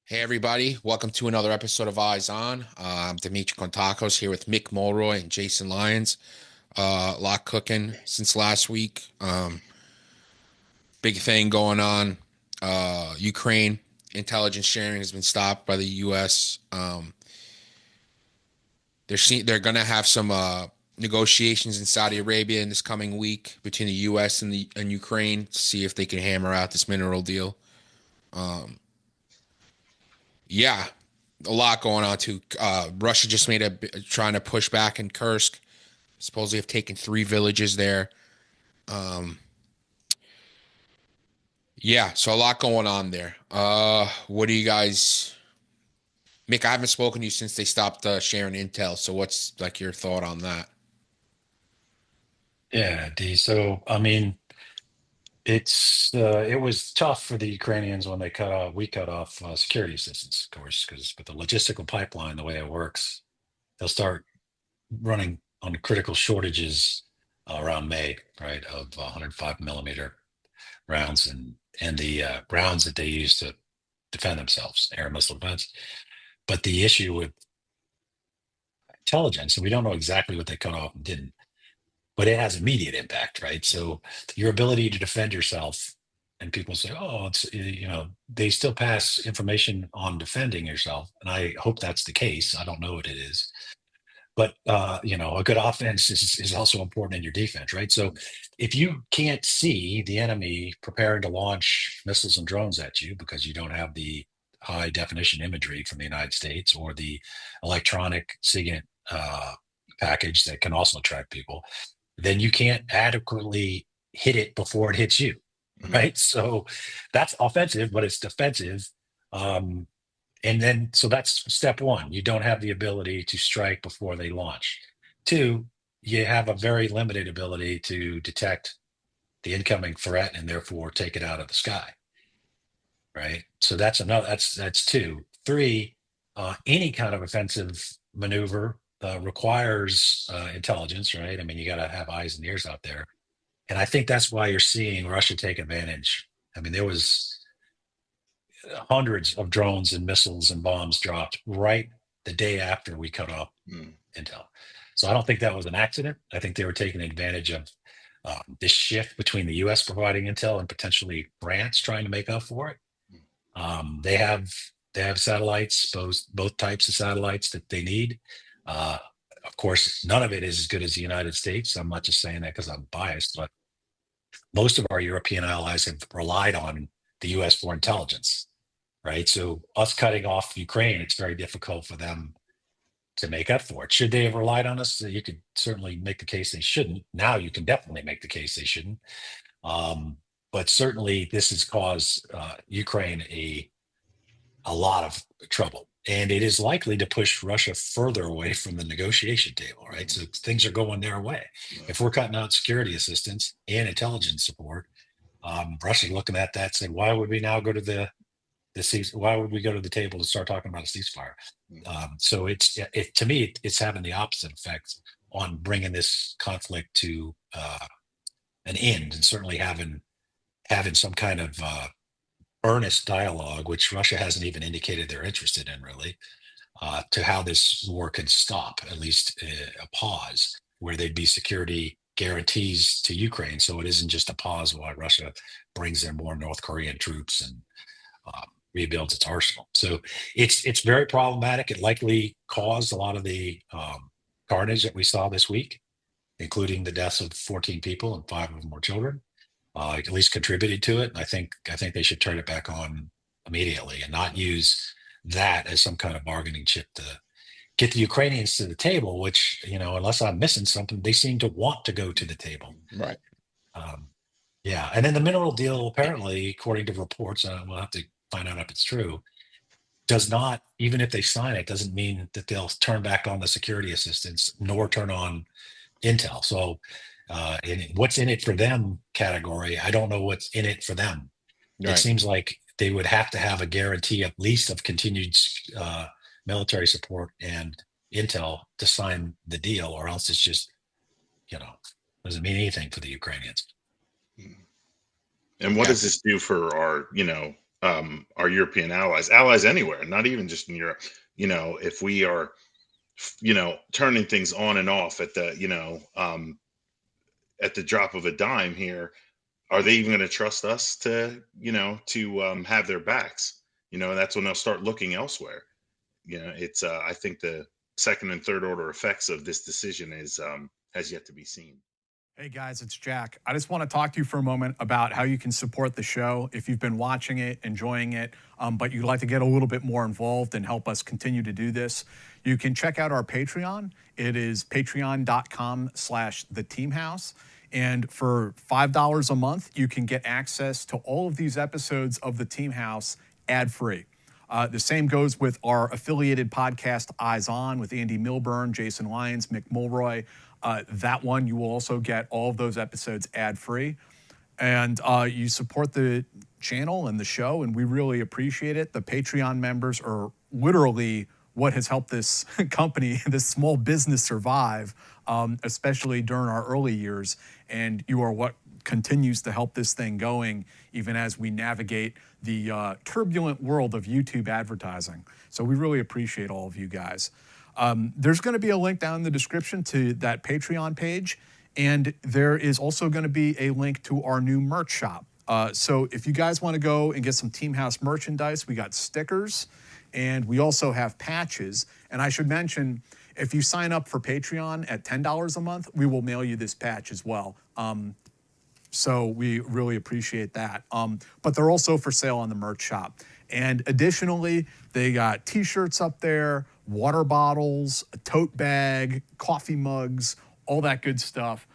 Hey everybody, welcome to another episode of Eyes On. I'm Dimitri Kontakos here with Mick Mulroy and Jason Lyons. A lot cooking since last week. Big thing going on. Ukraine intelligence sharing has been stopped by the U.S. They're gonna have some negotiations in Saudi Arabia in this coming week between the U.S. and Ukraine to see if they can hammer out this mineral deal. Um, yeah, a lot going on too. Russia just made trying to push back in Kursk. Supposedly have taken three villages there. Um, yeah, so a lot going on there. What do you guys, Mick? I haven't spoken to you since they stopped sharing intel. So what's like your thought on that? Yeah, D. So, I mean, it was tough for the Ukrainians when we cut off security assistance, of course, because with the logistical pipeline, the way it works, they'll start running on critical shortages around May, right, of 105 millimeter rounds and the rounds that they use to defend themselves, air and missile defense. But the issue with intelligence, and we don't know exactly what they cut off and didn't, but it has immediate impact, right? So your ability to defend yourself, and people say, "Oh, they still pass information on defending yourself," and I hope that's the case. I don't know what it is, but a good offense is also important in your defense, right? So if you can't see the enemy preparing to launch missiles and drones at you because you don't have the high definition imagery from the United States or the electronic SIGINT package that can also track people, then you can't adequately hit it before it hits you, Mm, right? So that's offensive, but it's defensive. Um, and then, so that's step one. You don't have the ability to strike before they launch. Two, you have a very limited ability to detect the incoming threat and therefore take it out of the sky, right? So that's another. That's two. Three, any kind of offensive maneuver requires intelligence, right? I mean, you got to have eyes and ears out there, and I think that's why you're seeing Russia take advantage. I mean, there was hundreds of drones and missiles and bombs dropped right the day after we cut off mm, intel. So I don't think that was an accident. I think they were taking advantage of this shift between the U.S. providing intel and potentially France trying to make up for it. mm. They have satellites, both types of satellites that they need. Uh, of course, none of it is as good as the United States. I'm not just saying that because I'm biased, but most of our European allies have relied on the US for intelligence, right? So us cutting off Ukraine, it's very difficult for them to make up for it. Should they have relied on us? You could certainly make the case they shouldn't. Now you can definitely make the case they shouldn't. Um, but certainly this has caused Ukraine a lot of trouble. And it is likely to push Russia further away from the negotiation table, right? So things are going their way. If we're cutting out security assistance and intelligence support, Russia's looking at that saying, why would we now go to why would we go to the table to start talking about a ceasefire? So to me, it's having the opposite effect on bringing this conflict to an end, and certainly having some kind of earnest dialogue, which Russia hasn't even indicated they're interested in, really, to how this war can stop, at least a pause, where there'd be security guarantees to Ukraine. So it isn't just a pause while Russia brings in more North Korean troops and rebuilds its arsenal. So it's very problematic. It likely caused a lot of the carnage that we saw this week, including the deaths of 14 people and 5 of them were children. At least contributed to it. And I think they should turn it back on immediately and not use that as some kind of bargaining chip to get the Ukrainians to the table. Which, unless I'm missing something, they seem to want to go to the table. Right. Um, yeah, and then the mineral deal, apparently, according to reports, we'll have to find out if it's true. Does not, even if they sign it, doesn't mean that they'll turn back on the security assistance nor turn on Intel. So, in what's in it for them category, I don't know what's in it for them. It Right. seems like they would have to have a guarantee, at least, of continued military support and Intel to sign the deal, or else it's just, you know, doesn't mean anything for the Ukrainians. And what Yeah. does this do for our, our European allies anywhere, not even just in Europe. If we are, turning things on and off at the, at the drop of a dime here, are they even going to trust us to, have their backs? That's when they'll start looking elsewhere. It's I think the second and third order effects of this decision has yet to be seen. Hey guys, it's Jack. I just want to talk to you for a moment about how you can support the show if you've been watching it, enjoying it, but you'd like to get a little bit more involved and help us continue to do this. You can check out our Patreon. It is patreon.com/theteamhouse. And for $5 a month, you can get access to all of these episodes of The Team House ad-free. The same goes with our affiliated podcast, Eyes On, with Andy Milburn, Jason Lyons, Mick Mulroy. That one, you will also get all of those episodes ad-free. And you support the channel and the show, and we really appreciate it. The Patreon members are literally what has helped this company, this small business survive, especially during our early years. And you are what continues to help this thing going, even as we navigate the turbulent world of YouTube advertising. So we really appreciate all of you guys. There's going to be a link down in the description to that Patreon page, and there is also going to be a link to our new merch shop. So if you guys want to go and get some Team House merchandise, we got stickers, and we also have patches. And I should mention, if you sign up for Patreon at $10 a month, we will mail you this patch as well. So we really appreciate that. But they're also for sale on the merch shop. And additionally, they got t-shirts up there, water bottles, a tote bag, coffee mugs, all that good stuff.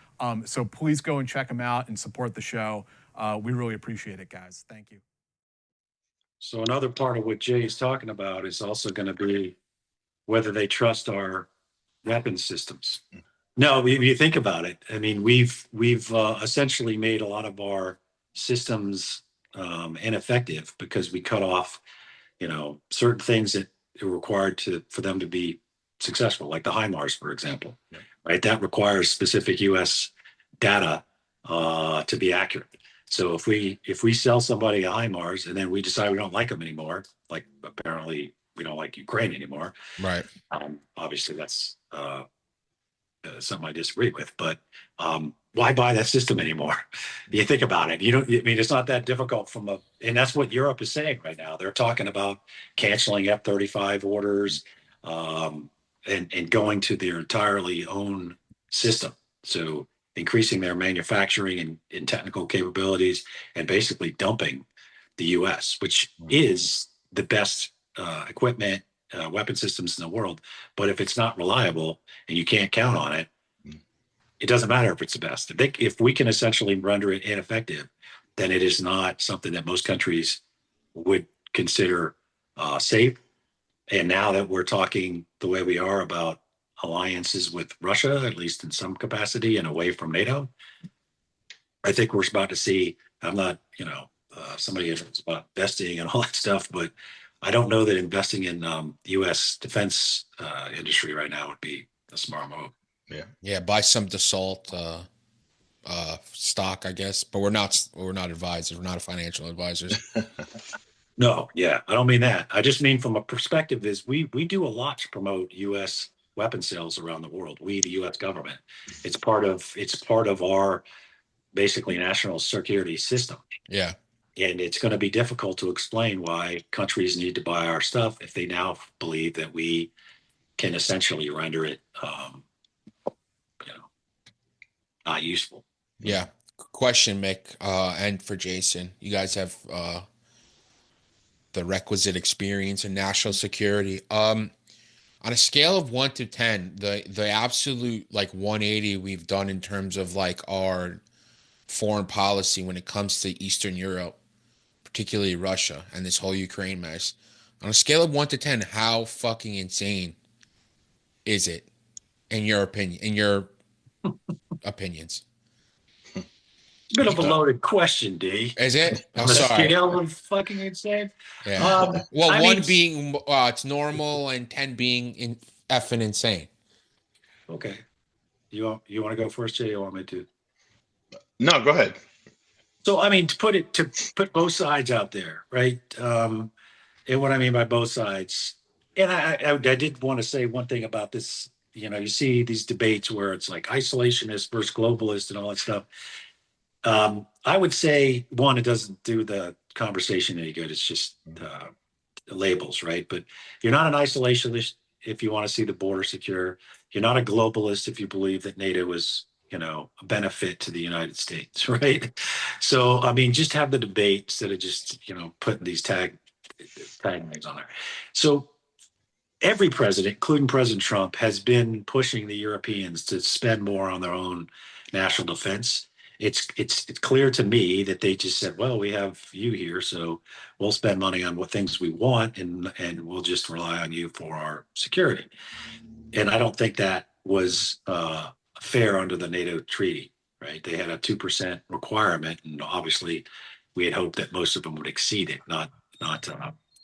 So please go and check them out and support the show. We really appreciate it, guys. Thank you. So another part of what Jay's talking about is also going to be whether they trust our weapon systems. No, if you think about it, I mean, we've essentially made a lot of our systems ineffective because we cut off, certain things that are required for them to be successful, like the HIMARS, for example, right? That requires specific U.S. data to be accurate. So if we sell somebody a HIMARS and then we decide we don't like them anymore, like apparently we don't like Ukraine anymore, Right. Obviously that's something I disagree with, but why buy that system anymore? You think about it. It's not that difficult and that's what Europe is saying right now. They're talking about canceling F-35 orders and going to their entirely own system. So increasing their manufacturing and technical capabilities and basically dumping the US, which is the best equipment, weapon systems in the world. But if it's not reliable and you can't count on it, it doesn't matter if it's the best. If we can essentially render it ineffective, then it is not something that most countries would consider safe. And now that we're talking the way we are about alliances with Russia, at least in some capacity, and away from NATO, I think we're about to see. I'm not, somebody is about investing and all that stuff, but I don't know that investing in U.S. defense industry right now would be a smart move. Yeah. Buy some Dassault stock, I guess. But we're not advisors. We're not financial advisors. No, yeah, I don't mean that. I just mean from a perspective is we do a lot to promote U.S. weapon sales around the world. We, the U.S. government, it's part of our basically national security system. Yeah. And it's going to be difficult to explain why countries need to buy our stuff if they now believe that we can essentially render it, not useful. Yeah. Question, Mick, and for Jason, you guys have the requisite experience in national security. On a scale of 1 to 10, the absolute 180 we've done in terms of our foreign policy when it comes to Eastern Europe, particularly Russia and this whole Ukraine mess. On a scale of 1 to 10, how fucking insane is it in your opinions? Bit of a loaded question, D. Is it? On a scale of fucking insane. Yeah. One being it's normal and 10 being effing insane. Okay. You want to go first, Jay? You want me to? No, go ahead. So, I mean, to put both sides out there, right? And what I mean by both sides, and I did want to say one thing about this. You see these debates where it's like isolationist versus globalist and all that stuff. I would say one, it doesn't do the conversation any good. It's just labels, right? But you're not an isolationist if you want to see the border secure. You're not a globalist if you believe that NATO is, a benefit to the United States, right? So, I mean, just have the debate instead of just, putting these tag names on there. So every president, including President Trump, has been pushing the Europeans to spend more on their own national defense. It's clear to me that they just said, well, we have you here, so we'll spend money on what things we want, and we'll just rely on you for our security. And I don't think that was fair under the NATO treaty, right? They had a 2% requirement, and obviously we had hoped that most of them would exceed it, not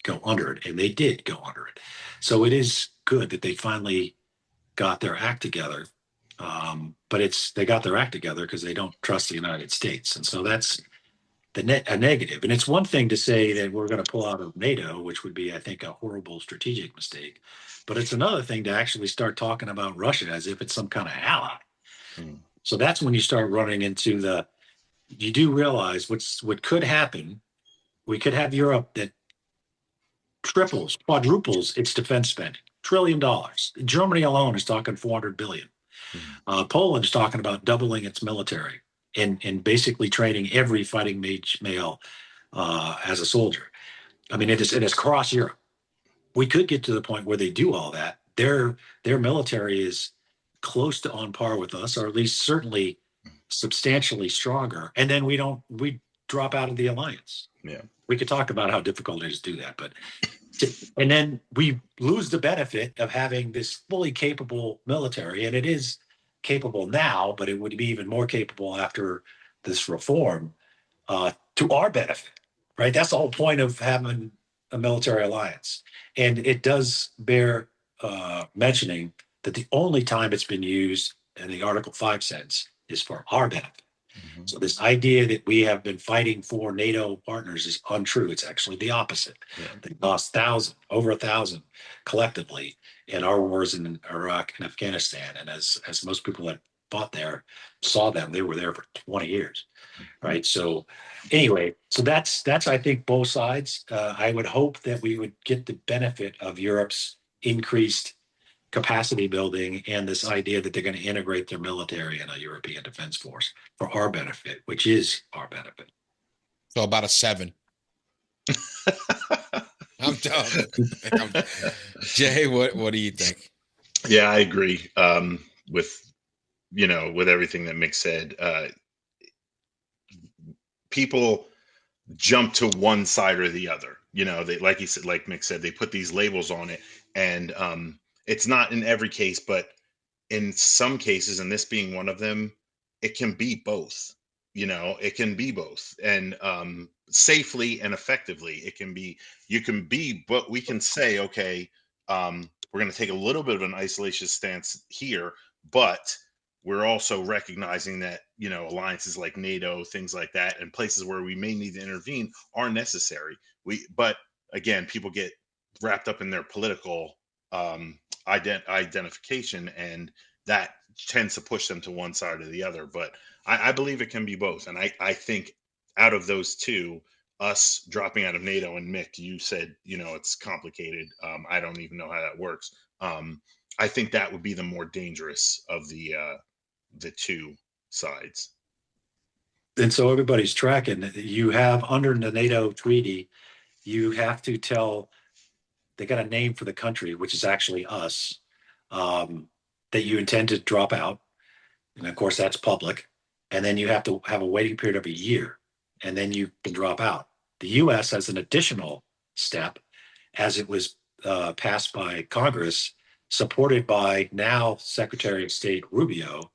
go under it, and they did go under it. So it is good that they finally got their act together. But they got their act together because they don't trust the United States, and so that's a negative. And it's one thing to say that we're going to pull out of NATO, which would be, I think, a horrible strategic mistake. But it's another thing to actually start talking about Russia as if it's some kind of ally. So that's when you start running into you do realize what could happen. We could have Europe that triples, quadruples its defense spending, $1 trillion. Germany alone is talking 400 billion. Poland is talking about doubling its military and basically training every fighting male as a soldier. I mean, it is across Europe. We could get to the point where they do all that. Their military is close to on par with us, or at least certainly substantially stronger. And then we drop out of the alliance. Yeah. We could talk about how difficult it is to do that, and then we lose the benefit of having this fully capable military, and it is capable now, but it would be even more capable after this reform to our benefit, right? That's the whole point of having a military alliance. And it does bear mentioning that the only time it's been used in the Article 5 sense is for our benefit. So this idea that we have been fighting for NATO partners is untrue. It's actually the opposite. Yeah. They lost over 1,000 collectively in our wars in Iraq and Afghanistan. And as most people that fought there saw them, they were there for 20 years, right? So anyway, so that's I think both sides. I would hope that we would get the benefit of Europe's increased capacity building and this idea that they're going to integrate their military in a European defense force for our benefit, which is our benefit. So about a 7. I'm done. Jay, what do you think? Yeah, I agree with everything that Mick said. People jump to one side or the other. They, like he said, like Mick said, they put these labels on it, and it's not in every case, but in some cases, and this being one of them, it can be both. It can be both, and safely and effectively, it can be. You can be, but we can say, okay, we're going to take a little bit of an isolation stance here, but we're also recognizing that alliances like NATO, things like that, and places where we may need to intervene are necessary. But again, people get wrapped up in their political identification, and that tends to push them to one side or the other. But I believe it can be both, and I think out of those two, us dropping out of NATO, and Mick, you said it's complicated. I don't even know how that works. I think that would be the more dangerous of the two sides. And so everybody's tracking that you have under the NATO treaty, you have to tell, they got a name for the country, which is actually us, that you intend to drop out. And of course, that's public. And then you have to have a waiting period of a year, and then you can drop out. The U.S. has an additional step, as it was passed by Congress, supported by now Secretary of State Rubio,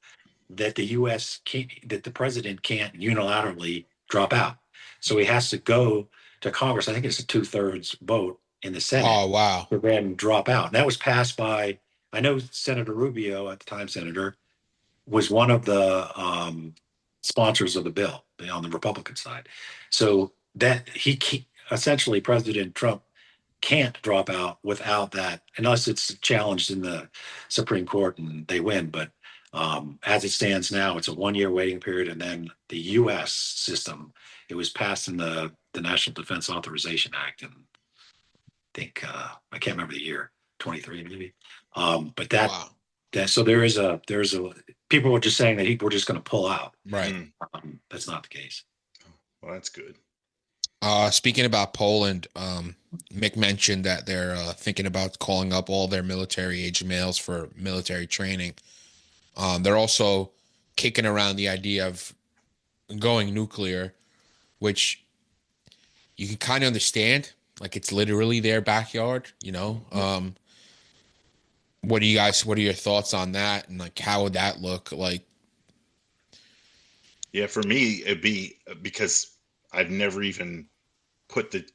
that the U.S. that the president can't unilaterally drop out. So he has to go to Congress. I think it's a 2/3 vote in the Senate. Oh, wow. To then drop out. And that was passed by, I know Senator Rubio, at the time senator, was one of the sponsors of the bill on the Republican side. So that essentially President Trump can't drop out without that, unless it's challenged in the Supreme Court and they win. But as it stands now, it's a 1-year waiting period. And then the U.S. system, it was passed in the National Defense Authorization Act, and I think I can't remember the year, 23 maybe. But Wow. so there's a people were just saying that we're just going to pull out. Right. That's not the case. Well, that's good. Speaking about Poland, Mick mentioned that they're thinking about calling up all their military-age males for military training. They're also kicking around the idea of going nuclear, which you can kind of understand. Like, it's literally their backyard, you know? What are your thoughts on that? And like, how would that look like? Yeah, for me, it'd be because I've never even put the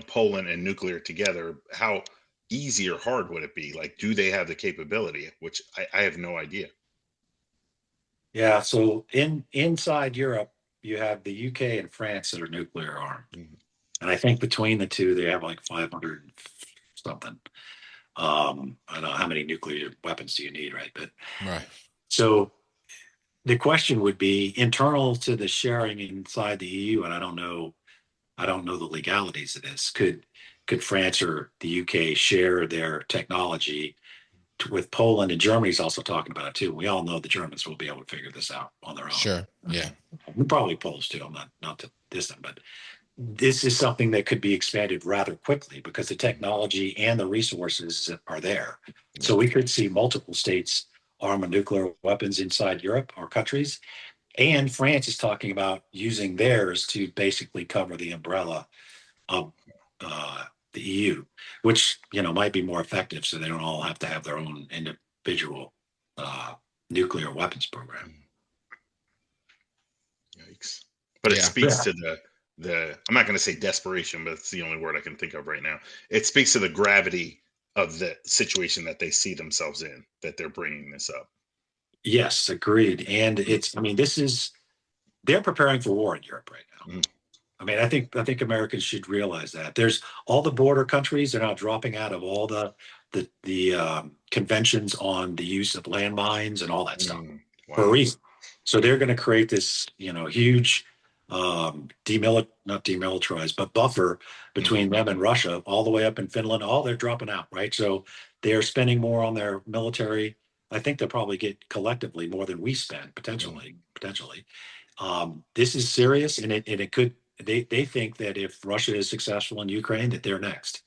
Poland and nuclear together. How easy or hard would it be? Like, do they have the capability? Which I have no idea. Yeah, so inside Europe, you have the UK and France that are nuclear armed. Mhm. And I think between the two, they have like 500 something. I don't know how many nuclear weapons do you need, right? But Right. so the question would be internal to the sharing inside the EU, and I don't know the legalities of this. Could France or the UK share their technology with Poland? And Germany's also talking about it too. We all know the Germans will be able to figure this out on their own. Sure. Yeah. Probably Poles too. I'm not to distant, but this is something that could be expanded rather quickly because the technology and the resources are there. So we could see multiple states arm nuclear weapons inside Europe or countries. And France is talking about using theirs to basically cover the umbrella of the EU, which might be more effective, so they don't all have to have their own individual nuclear weapons program. Yikes! But it Yeah. speaks to the I'm not going to say desperation, but it's the only word I can think of right now. It speaks to the gravity of the situation that they see themselves in, that they're bringing this up. Yes, agreed. And they're preparing for war in Europe right now. I mean, I think Americans should realize that there's all the border countries are now dropping out of all the conventions on the use of landmines and all that stuff for a reason. So they're going to create this, huge not demilitarized, but buffer between them and Russia, all the way up in Finland. All they're dropping out, right? So they are spending more on their military. I think they'll probably get collectively more than we spend potentially. This is serious, and it could. They think that if Russia is successful in Ukraine, that they're next.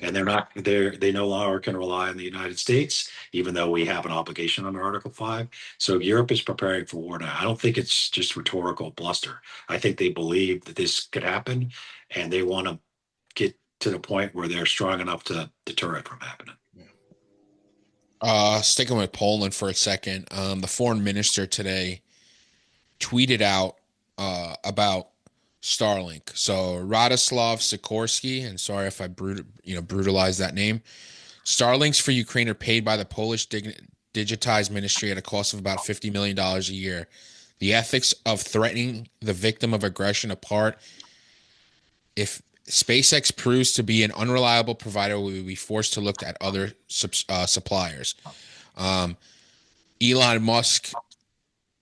And they no longer can rely on the United States, even though we have an obligation under Article 5. So Europe is preparing for war now. I don't think it's just rhetorical bluster. I think they believe that this could happen, and they want to get to the point where they're strong enough to deter it from happening. Sticking with Poland for a second, the foreign minister today tweeted out about Starlink. So Radoslav Sikorski, and sorry if I brutalized that name. Starlinks for Ukraine are paid by the Polish digitized ministry at a cost of about $50 million a year. The ethics of threatening the victim of aggression apart, if SpaceX proves to be an unreliable provider, we will be forced to look at other suppliers. Elon Musk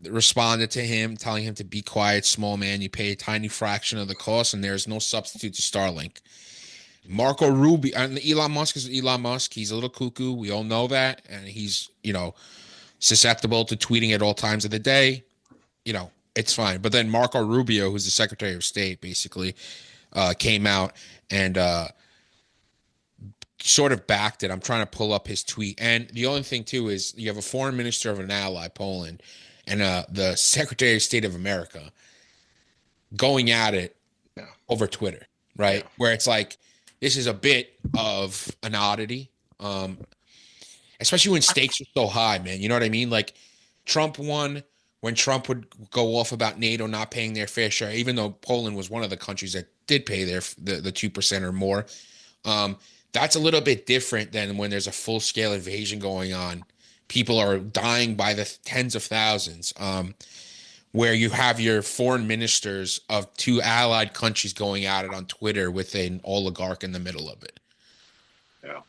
responded to him, telling him to be quiet, small man. You pay a tiny fraction of the cost, and there's no substitute to Starlink. Marco Rubio, and Elon Musk is Elon Musk. He's a little cuckoo. We all know that, and he's susceptible to tweeting at all times of the day. It's fine. But then Marco Rubio, who's the Secretary of State, basically came out and sort of backed it. I'm trying to pull up his tweet. And the only thing, too, is you have a foreign minister of an ally, Poland, and the Secretary of State of America going at it over Twitter, right? Yeah. Where it's like, this is a bit of an oddity, especially when stakes are so high, man. You know what I mean? Like, Trump won when Trump would go off about NATO not paying their fair share, even though Poland was one of the countries that did pay the 2% or more. That's a little bit different than when there's a full-scale invasion going on. People are dying by the tens of thousands. where you have your foreign ministers of two allied countries going at it on Twitter with an oligarch in the middle of it. Yeah.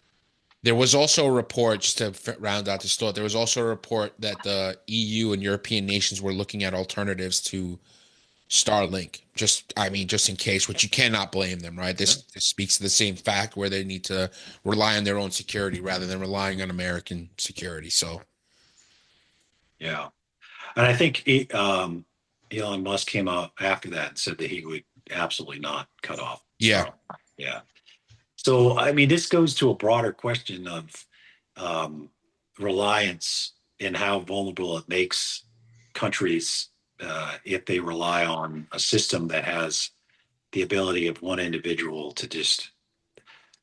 There was also a report, just to round out this thought, there was also a report that the EU and European nations were looking at alternatives to Starlink. Just in case, which you cannot blame them, right? This speaks to the same fact where they need to rely on their own security rather than relying on American security. So, Yeah. And I think Elon Musk came out after that and said that he would absolutely not cut off yeah, Starlink. Yeah. So, I mean, this goes to a broader question of reliance and how vulnerable it makes countries if they rely on a system that has the ability of one individual to just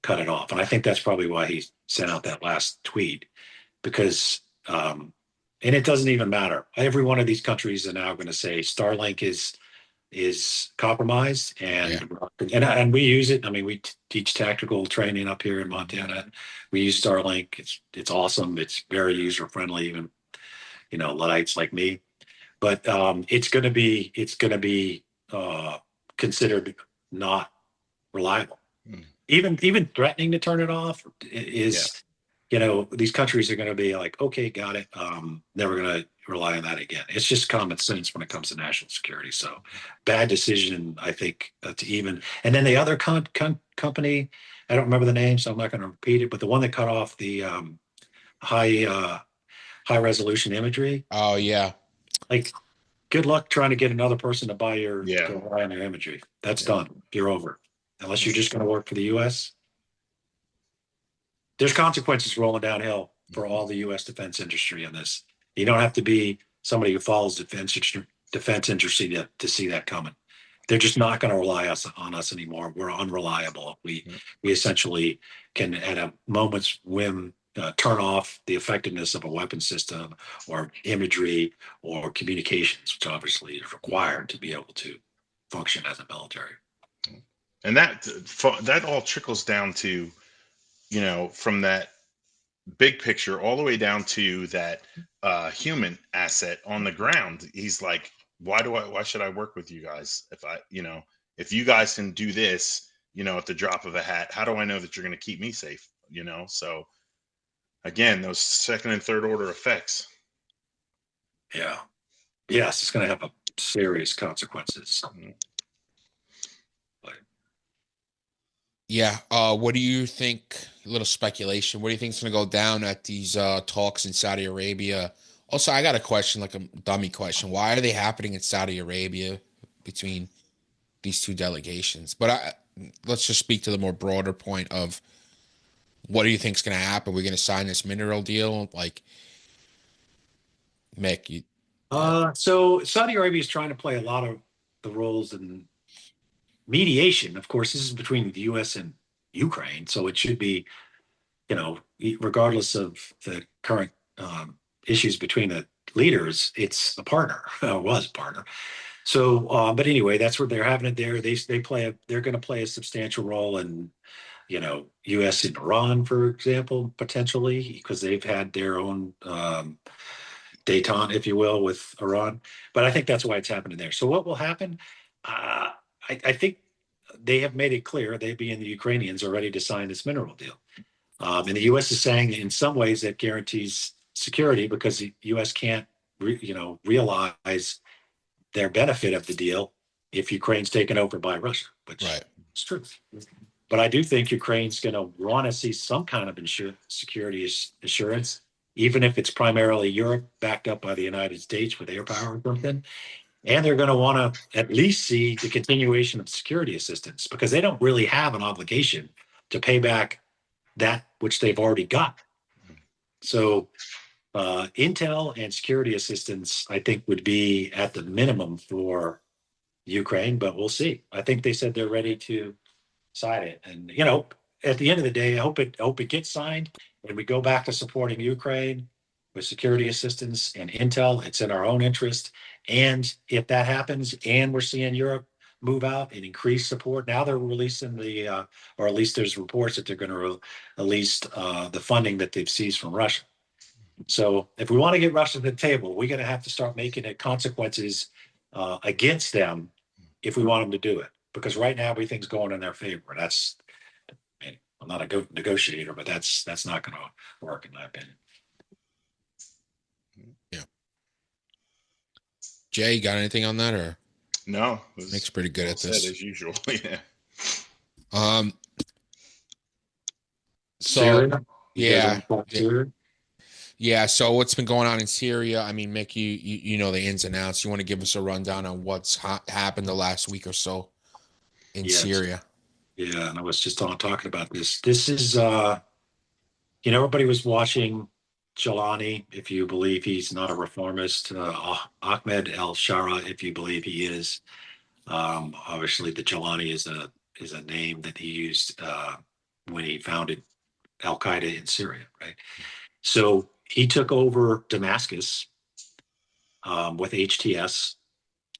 cut it off. And I think that's probably why he sent out that last tweet, because, and it doesn't even matter. Every one of these countries are now going to say Starlink is compromised, yeah, and we use it. I mean, we teach tactical training up here in Montana. We use Starlink. It's awesome. It's very user friendly, even Luddites like me. But it's going to be considered not reliable. Mm. Even threatening to turn it off is, these countries are going to be like, okay, got it. Never going to rely on that again. It's just common sense when it comes to national security. So bad decision, I think, to even. And then the other company, I don't remember the name, so I'm not going to repeat it. But the one that cut off the high resolution imagery, oh yeah, like, good luck trying to get another person to buy Yeah. to rely on your imagery. That's Yeah. done. You're over. Unless you're just going to work for the U.S. There's consequences rolling downhill for all the U.S. defense industry in this. You don't have to be somebody who follows defense industry to see that coming. They're just not going to rely on us anymore. We're unreliable. We essentially can, at a moment's whim, turn off the effectiveness of a weapon system or imagery or communications, which obviously is required to be able to function as a military. And that all trickles down to, from that big picture all the way down to that human asset on the ground. He's like, why should I work with you guys if you guys can do this, at the drop of a hat? How do I know that you're going to keep me safe? So again, those second and third order effects. Yeah. Yes, it's going to have serious consequences. yeah. What do you think? A little speculation. What do you think is going to go down at these talks in Saudi Arabia? Also, I got a question, like a dummy question. Why are they happening in Saudi Arabia between these two delegations? But let's just speak to the more broader point of what do you think is going to happen? We're going to sign this mineral deal, like Mick. So Saudi Arabia is trying to play a lot of the roles in mediation. Of course, this is between the U.S. and Ukraine, so it should be, regardless of the current issues between the leaders, it's a partner, was a partner. So, but anyway, that's where they're having it there. They're going to play a substantial role in, U.S. and Iran, for example, potentially, because they've had their own détente, if you will, with Iran. But I think that's why it's happening there. So what will happen? I think they have made it clear, they being the Ukrainians, are ready to sign this mineral deal. And the U.S. is saying in some ways that guarantees security because the U.S. can't, realize their benefit of the deal if Ukraine's taken over by Russia, which is true. But I do think Ukraine's going to want to see some kind of security assurance, even if it's primarily Europe backed up by the United States with air power or something. And they're going to want to at least see the continuation of security assistance because they don't really have an obligation to pay back that which they've already got. So intel and security assistance, I think, would be at the minimum for Ukraine, but we'll see. I think they said they're ready to sign it. And, at the end of the day, I hope it gets signed and we go back to supporting Ukraine with security assistance and intel. It's in our own interest. And if that happens and we're seeing Europe move out and increase support, now they're releasing or at least there's reports that they're going to release the funding that they've seized from Russia. So if we want to get Russia to the table, we're going to have to start making it consequences against them if we want them to do it. Because right now everything's going in their favor. That's, I mean, I'm not a negotiator, but that's not going to work in my opinion. Yeah. Jay, you got anything on that, or? No, Mick's pretty good at this as usual. Yeah. So Syria? yeah, Syria? yeah. So what's been going on in Syria? I mean, Mick, you know the ins and outs. You want to give us a rundown on what's happened the last week or so in Syria? Yeah, and I was just talking about this. This is, everybody was watching Jelani, if you believe he's not a reformist, Ahmed al-Shara, if you believe he is. Obviously, the Jelani is a name that he used when he founded Al Qaeda in Syria, right? So he took over Damascus with HTS,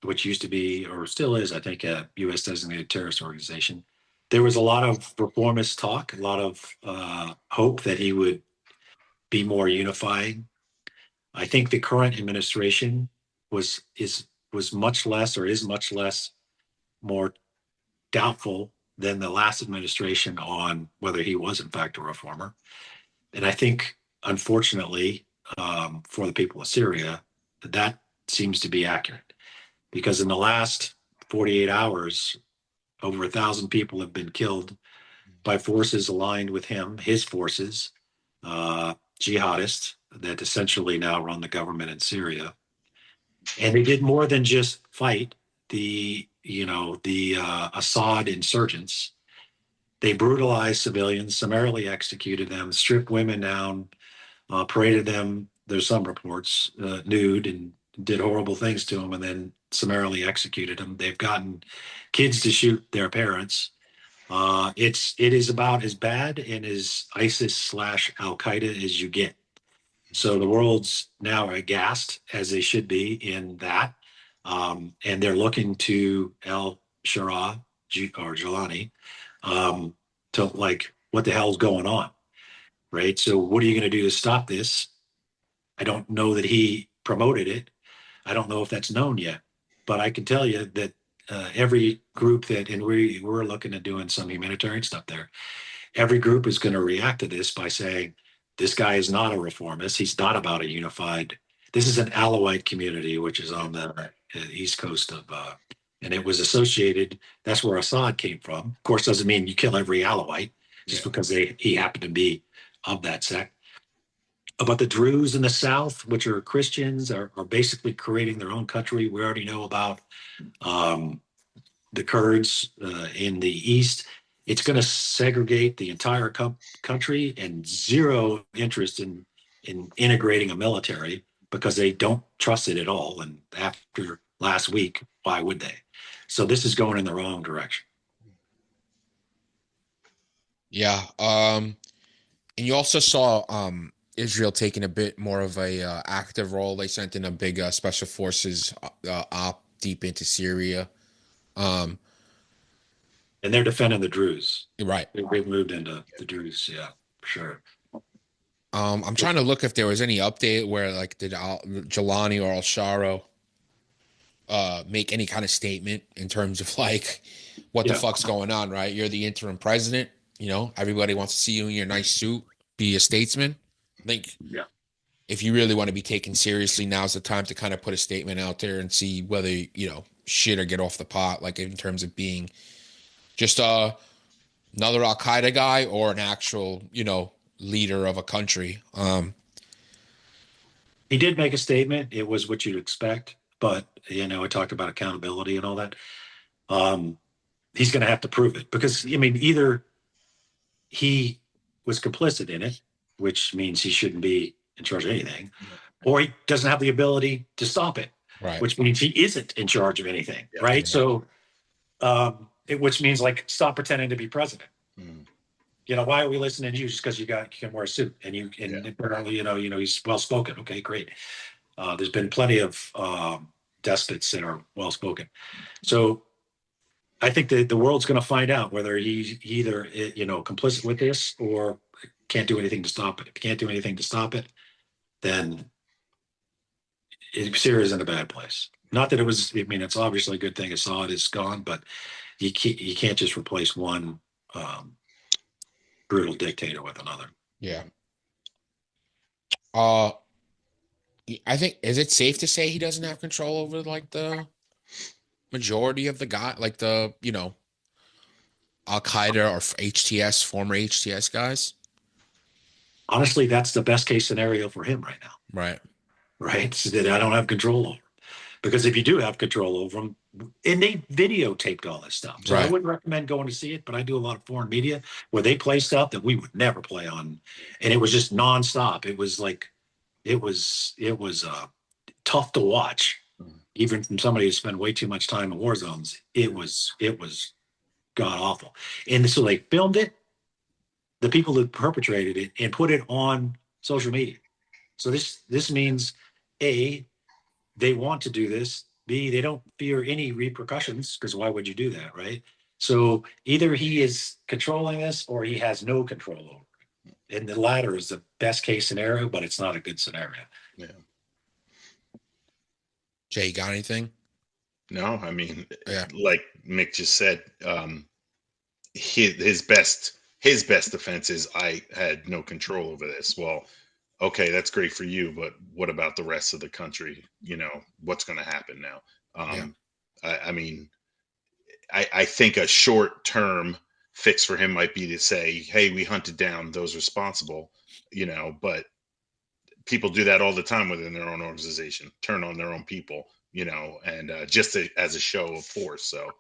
which used to be, or still is, I think, a U.S. designated terrorist organization. There was a lot of reformist talk, a lot of hope that he would be more unifying. I think the current administration was much less, or is much less, more doubtful than the last administration on whether he was in fact a reformer. And I think, unfortunately, for the people of Syria, that seems to be accurate, because in the last 48 hours, over 1,000 people have been killed by forces aligned with him, his forces, jihadists that essentially now run the government in Syria. And they did more than just fight the Assad insurgents. They brutalized civilians, summarily executed them, stripped women down, paraded them, there's some reports, nude, and did horrible things to them, and then summarily executed them. They've gotten kids to shoot their parents. It is about as bad and as ISIS / Al Qaeda as you get. So the world's now aghast, as they should be, in that, and they're looking to El Shara or Jelani to, like, what the hell's going on, right? So what are you going to do to stop this? I don't know that he promoted it. I don't know if that's known yet, but I can tell you that every group that, and we're looking at doing some humanitarian stuff there, every group is going to react to this by saying, this guy is not a reformist. He's not about a unified. This is an Alawite community, which is on the east coast of, and it was associated. That's where Assad came from. Of course, doesn't mean you kill every Alawite just because he happened to be of that sect. But the Druze in the south, which are Christians, are basically creating their own country. We already know about the Kurds in the east. It's going to segregate the entire country, and zero interest in integrating a military, because they don't trust it at all. And after last week, why would they? So this is going in the wrong direction. Yeah. And you also saw Israel taking a bit more of a active role. They sent in a big special forces op deep into Syria. And they're defending the Druze. Right. They've moved into the Druze, yeah, for sure. I'm trying to look if there was any update where, like, did Jelani or Al-Shara make any kind of statement in terms of, like, what the fuck's going on, right? You're the interim president. Everybody wants to see you in your nice suit, be a statesman. I think if you really want to be taken seriously, now's the time to kind of put a statement out there and see whether, shit or get off the pot, like in terms of being just another Al Qaeda guy or an actual, leader of a country. He did make a statement. It was what you'd expect, but I talked about accountability and all that. He's going to have to prove it, because either he was complicit in it, which means he shouldn't be in charge of anything, or he doesn't have the ability to stop it, Right. which means he isn't in charge of anything, right? So, which means, like, stop pretending to be president. Why are we listening to you just because you can wear a suit and apparently, he's well spoken. Okay, great. There's been plenty of despots that are well spoken. So I think that the world's going to find out whether he's either complicit with this or can't do anything to stop it. If he can't do anything to stop it, then Syria's in a bad place. Not that it was. I mean, it's obviously a good thing Assad is gone, but you can't just replace one brutal dictator with another. Yeah. I think, is it safe to say he doesn't have control over like the majority of the guy, like the, Al Qaeda or HTS, former HTS guys? Honestly, that's the best case scenario for him right now. Right. Right? So that I don't have control over. Because if you do have control over them, and they videotaped all this stuff. So I Right. wouldn't recommend going to see it, but I do a lot of foreign media where they play stuff that we would never play on. And it was just nonstop. It was like, it was tough to watch, even from somebody who spent way too much time in war zones. It was god awful. And so they filmed it, the people who perpetrated it, and put it on social media. So this means A, they want to do this. B, they don't fear any repercussions, because why would you do that, right? So either he is controlling this or he has no control over it. And the latter is the best case scenario, but it's not a good scenario. Yeah. Jay, you got anything? No, I mean, Yeah. like Mick just said, his best defense is, I had no control over this. Well, okay, that's great for you, but what about the rest of the country? What's going to happen now? I mean, I think a short-term fix for him might be to say, hey, we hunted down those responsible, but people do that all the time within their own organization, turn on their own people, and just as a show of force. So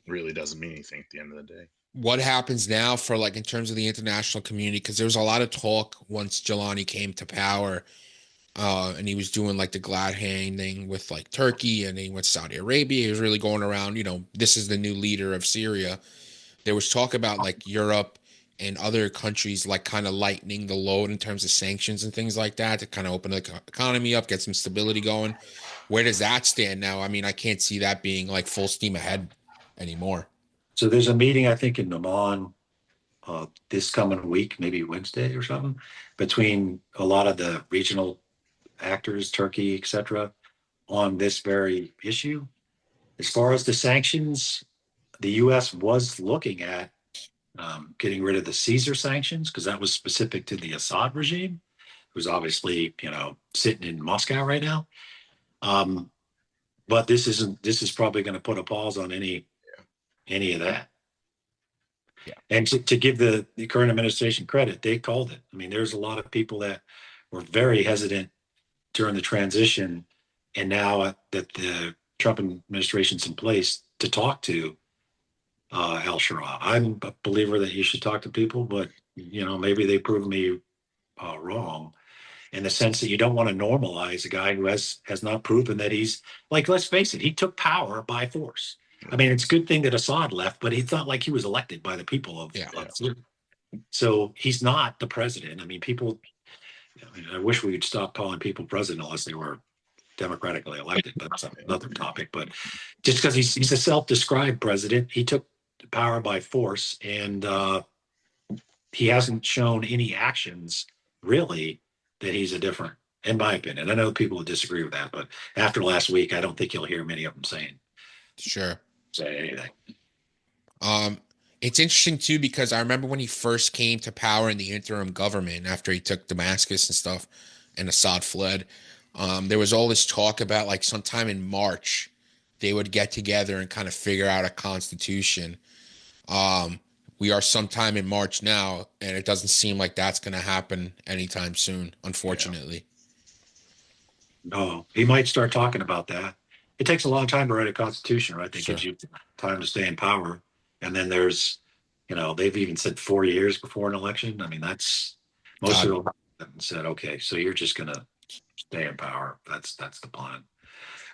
really doesn't mean anything at the end of the day. What happens now for like in terms of the international community? Because there was a lot of talk once Jelani came to power, and he was doing like the glad handing with like Turkey, and he went to Saudi Arabia. He was really going around, this is the new leader of Syria. There was talk about like Europe and other countries like kind of lightening the load in terms of sanctions and things like that to kind of open the economy up, get some stability going. Where does that stand now? I mean, I can't see that being like full steam ahead anymore. So there's a meeting, I think, in Oman this coming week, maybe Wednesday or something, between a lot of the regional actors, Turkey, etc., on this very issue. As far as the sanctions, the U.S. was looking at getting rid of the Caesar sanctions, because that was specific to the Assad regime, who's obviously, sitting in Moscow right now. But this is probably going to put a pause on any of that. Yeah. And to give the current administration credit, they called it. I mean, there's a lot of people that were very hesitant during the transition, and now that the Trump administration's in place, to talk to Al Shara. I'm a believer that you should talk to people, but maybe they prove me wrong, in the sense that you don't want to normalize a guy who has not proven that he's, like, let's face it, he took power by force. I mean, it's a good thing that Assad left, but it's not like he was elected by the people of Syria. So he's not the president. I mean, people, I wish we would stop calling people president unless they were democratically elected. That's another topic. But just because he's a self-described president, he took power by force, and he hasn't shown any actions really that he's a different, in my opinion. I know people will disagree with that, but after last week, I don't think you'll hear many of them say anything. It's interesting too, because I remember when he first came to power in the interim government after he took Damascus and stuff, and Assad fled. There was all this talk about like sometime in March they would get together and kind of figure out a constitution. We are sometime in March now, and it doesn't seem like that's going to happen anytime soon, unfortunately. No, he might start talking about that. It takes a long time to write a constitution, right? That gives you time to stay in power. And then there's, they've even said 4 years before an election. I mean, that's most of them said, okay, so you're just going to stay in power. That's the plan.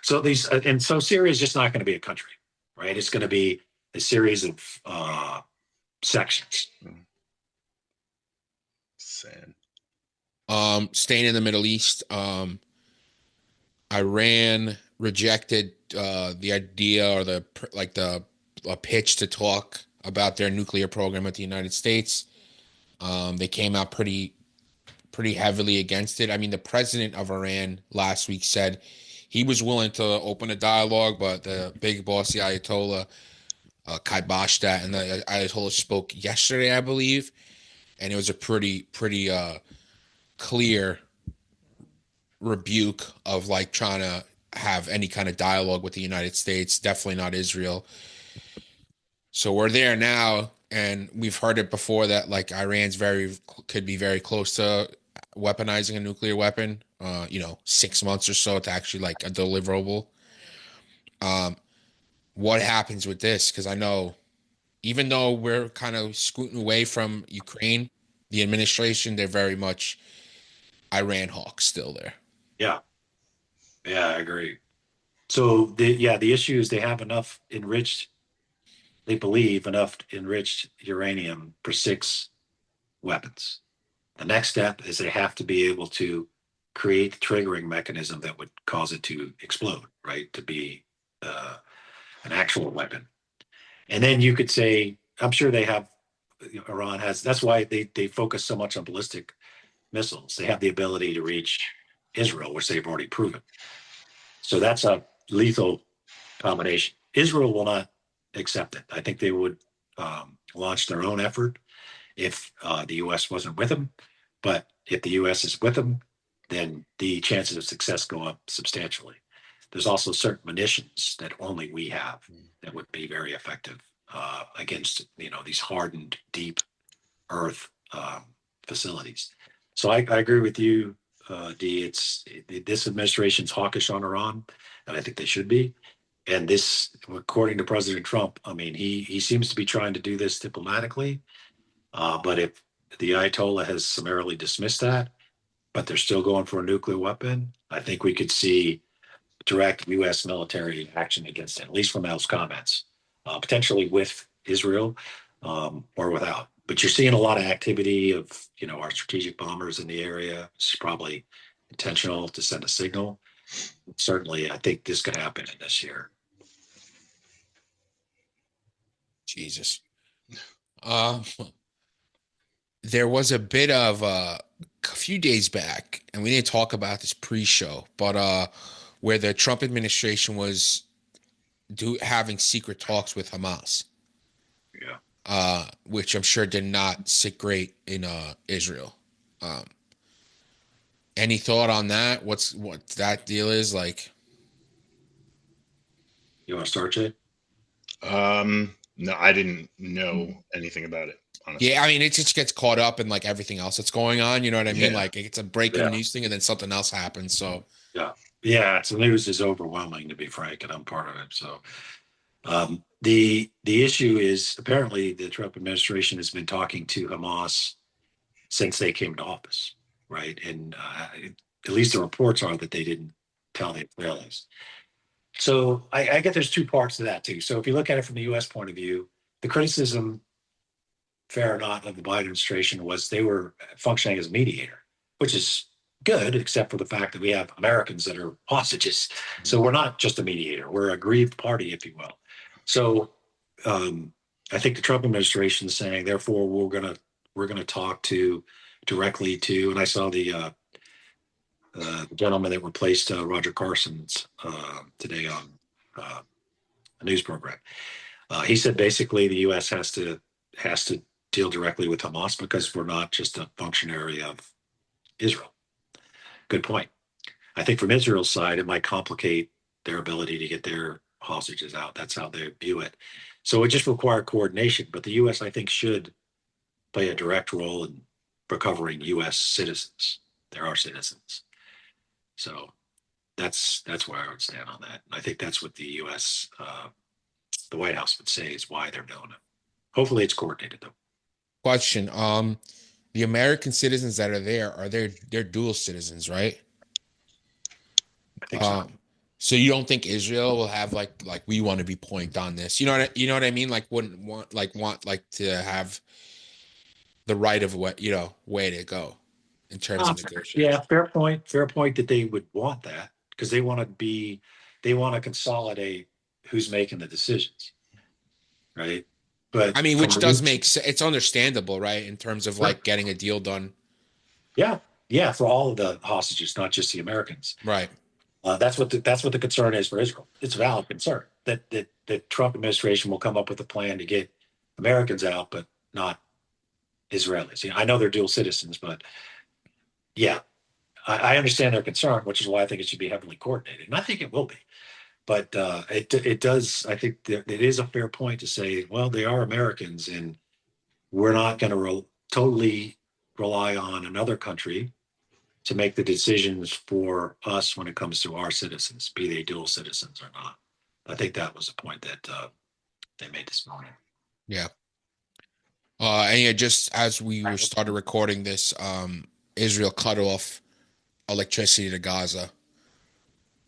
So so Syria is just not going to be a country, right? It's going to be a series of sections. Sad. Staying in the Middle East, Iran rejected the idea or the pitch to talk about their nuclear program with the United States. They came out pretty pretty heavily against it. I mean, the president of Iran last week said he was willing to open a dialogue, but the big boss, the Ayatollah, kiboshed that, and the Ayatollah spoke yesterday, I believe, and it was a pretty clear rebuke of like trying to have any kind of dialogue with the United States, definitely not Israel. So we're there now, and we've heard it before that like Iran's could be very close to weaponizing a nuclear weapon. 6 months or so to actually like a deliverable. What happens with this? Because I know even though we're kind of scooting away from Ukraine, the administration, they're very much Iran hawks still there. Yeah, I agree. So the issue is they have enough enriched, they believe enough enriched uranium for 6 weapons. The next step is they have to be able to create the triggering mechanism that would cause it to explode, right? To be an actual weapon. And then you could say, I'm sure they have, Iran has, that's why they focus so much on ballistic missiles. They have the ability to reach Israel, which they've already proven. So that's a lethal combination. Israel will not accept it. I think they would launch their own effort if the U.S. wasn't with them. But if the U.S. is with them, then the chances of success go up substantially. There's also certain munitions that only we have that would be very effective against these hardened deep earth facilities. So I agree with you, D. This administration's hawkish on Iran, and I think they should be. And this, according to President Trump, I mean, he seems to be trying to do this diplomatically. But if the Ayatollah has summarily dismissed that, but they're still going for a nuclear weapon, I think we could see direct U.S. military action against it, at least from those comments, potentially with Israel or without. But you're seeing a lot of activity of our strategic bombers in the area. It's probably intentional to send a signal. Certainly, I think this could happen in this year. Jesus. There was a bit of a few days back, and we didn't talk about this pre-show, but where the Trump administration was having secret talks with Hamas. Yeah. Which I'm sure did not sit great in Israel. Any thought on that? What that deal is like? You want to start, Jay? No, I didn't know anything about it, honestly. Yeah, I mean, it just gets caught up in like everything else that's going on. You know what I mean? Yeah. Like it's a breaking news thing, and then something else happens. So yeah. So the news is overwhelming, to be frank, and I'm part of it. So the issue is apparently the Trump administration has been talking to Hamas since they came to office, right? And at least the reports are that they didn't tell the Israelis. So I get there's 2 parts to that too. So if you look at it from the U.S. point of view, the criticism, fair or not, of the Biden administration was they were functioning as a mediator, which is good, except for the fact that we have Americans that are hostages. So we're not just a mediator; we're a aggrieved party, if you will. So I think the Trump administration is saying, therefore, we're gonna talk directly to, and I saw the gentleman that replaced Roger Carson's today on a news program. He said basically the U.S. has to deal directly with Hamas because we're not just a functionary of Israel. Good point. I think from Israel's side, it might complicate their ability to get their hostages out. That's how they view it. So it just requires coordination. But the U.S., I think, should play a direct role in recovering U.S. citizens. There are citizens. So that's where I would stand on that. And I think that's what the U.S., the White House would say is why they're doing it. Hopefully it's coordinated, though. Question: the American citizens that are there they're dual citizens, right? I think so. So you don't think Israel will have like we want to be point on this? You know what I mean? Like wouldn't want to have the right of way to go in terms of negotiation. Yeah, fair point. Fair point that they would want that because they want to consolidate who's making the decisions, right? But I mean, which does make sense. It's understandable, right? In terms of like getting a deal done. Yeah, Yeah, for all of the hostages, not just the Americans. Right. That's what the concern is for Israel. It's a valid concern that the Trump administration will come up with a plan to get Americans out, but not Israelis. You know, I know they're dual citizens, but yeah, I understand their concern, which is why I think it should be heavily coordinated, and I think it will be. But it does. I think that it is a fair point to say, well, they are Americans, and we're not going to totally rely on another country to make the decisions for us when it comes to our citizens, be they dual citizens or not. I think that was the point that they made this morning. Yeah. And yeah, just as we were started recording this, Israel cut off electricity to Gaza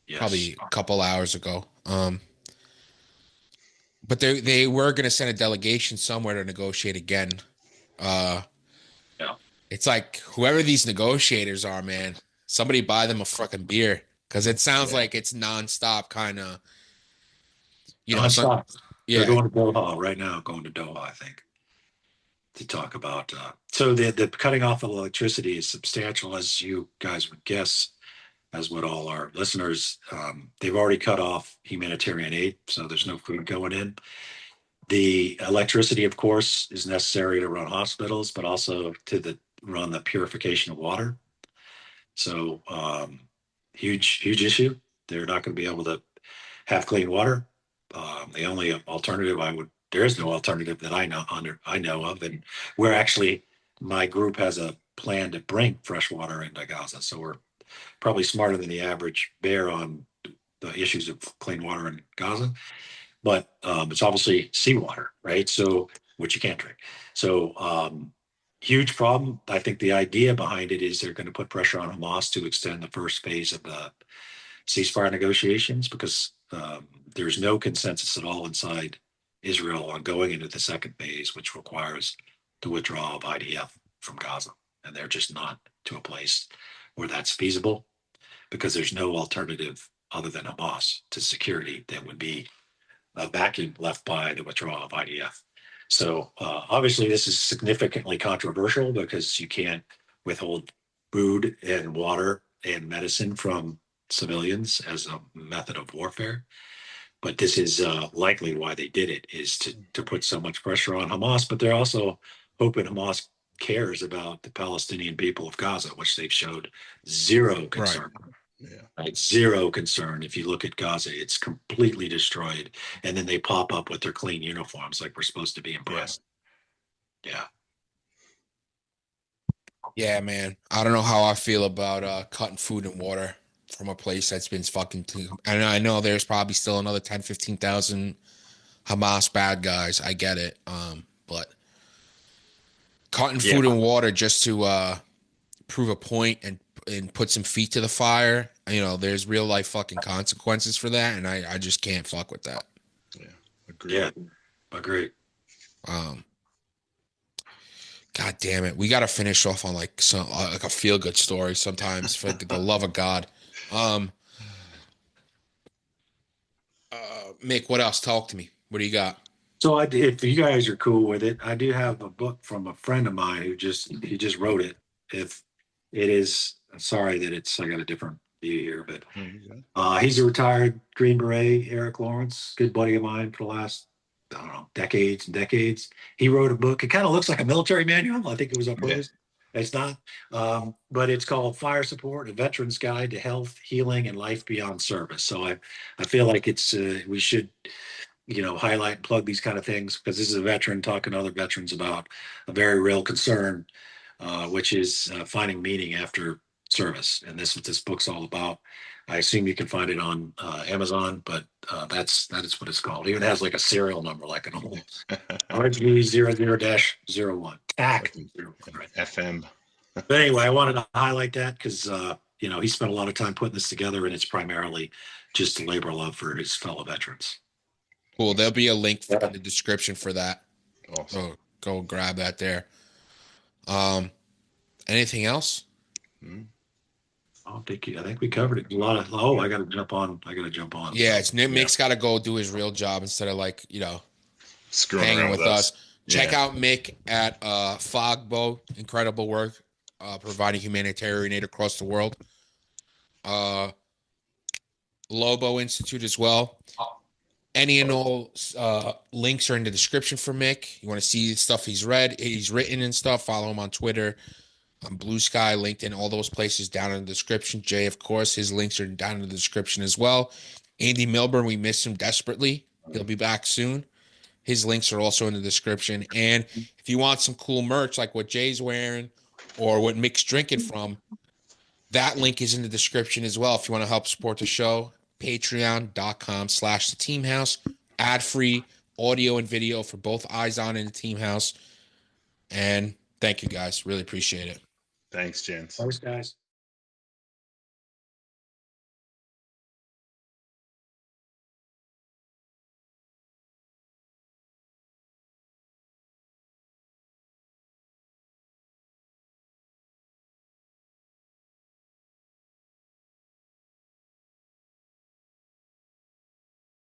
Yes. probably a couple hours ago. But they were going to send a delegation somewhere to negotiate again. Yeah. It's like whoever these negotiators are, man, somebody buy them a fucking beer because it sounds like it's nonstop kind of, Nonstop. yeah. They're going to Doha right now, going to Doha, I think, to talk about. So the cutting off of electricity is substantial, as you guys would guess, as would all our listeners. They've already cut off humanitarian aid, so there's no food going in. The electricity, of course, is necessary to run hospitals, but also to run the purification of water. So huge issue. They're not going to be able to have clean water. The only alternative there is no alternative that I know of, and we're actually, my group has a plan to bring fresh water into Gaza. So we're probably smarter than the average bear on the issues of clean water in Gaza. But it's obviously seawater, right? So, which you can't drink. So huge problem. I think the idea behind it is they're going to put pressure on Hamas to extend the first phase of the ceasefire negotiations, because there's no consensus at all inside Israel on going into the second phase, which requires the withdrawal of IDF from Gaza. And they're just not to a place where that's feasible, because there's no alternative other than Hamas to security that would be a vacuum left by the withdrawal of IDF. So obviously this is significantly controversial, because you can't withhold food and water and medicine from civilians as a method of warfare. But this is likely why they did it, is to put so much pressure on Hamas. But they're also hoping Hamas cares about the Palestinian people of Gaza, which they've showed zero concern. Yeah. Right, zero concern. If you look at Gaza, it's completely destroyed, and then they pop up with their clean uniforms like we're supposed to be impressed. Yeah, man. I don't know how I feel about cutting food and water from a place that's been fucking too. And I know there's probably still another 10, 15,000 Hamas bad guys. I get it. But cutting food and water just to prove a point and put some feet to the fire, there's real life fucking consequences for that, and I just can't fuck with that. Yeah, agree. Yeah, agree. God damn it, we got to finish off on like some like a feel good story sometimes, for the love of God. Mick, what else? Talk to me. What do you got? So if you guys are cool with it, I do have a book from a friend of mine who just wrote it. If it is, I'm sorry that I got a different view here, but he's a retired Green Beret, Eric Lawrence, good buddy of mine for the last, I don't know, decades and decades. He wrote a book. It kind of looks like a military manual. I think it was uploaded. Yeah. It's not, but it's called Fire Support: A Veteran's Guide to Health, Healing, and Life Beyond Service. So I feel like it's we should, highlight and plug these kind of things, because this is a veteran talking to other veterans about a very real concern, which is finding meaning after service. And this is what this book's all about. I assume you can find it on Amazon, but that is what it's called. It even has like a serial number, like an old RG 00-01 TAC. FM. But anyway, I wanted to highlight that because he spent a lot of time putting this together, and it's primarily just to labor love for his fellow veterans. Cool. There'll be a link in the description for that. Awesome. So go grab that there. Anything else? I think we covered it. A lot of. Oh, I got to jump on. Yeah, it's Mick's got to go do his real job instead of screwing hanging around with us. Check out Mick at Fogbow. Incredible work. providing humanitarian aid across the world. Lobo Institute as well. Any and all links are in the description for Mick. You want to see stuff he's written and stuff, follow him on Twitter, on Bluesky, LinkedIn, all those places down in the description. Jay, of course, his links are down in the description as well. Andy Milburn, we miss him desperately. He'll be back soon. His links are also in the description. And if you want some cool merch like what Jay's wearing or what Mick's drinking from, that link is in the description as well. If you want to help support the show, patreon.com/theteamhouse, ad-free audio and video for both Eyes On and the Team House. And thank you guys. Really appreciate it. Thanks, gents. Thanks, guys.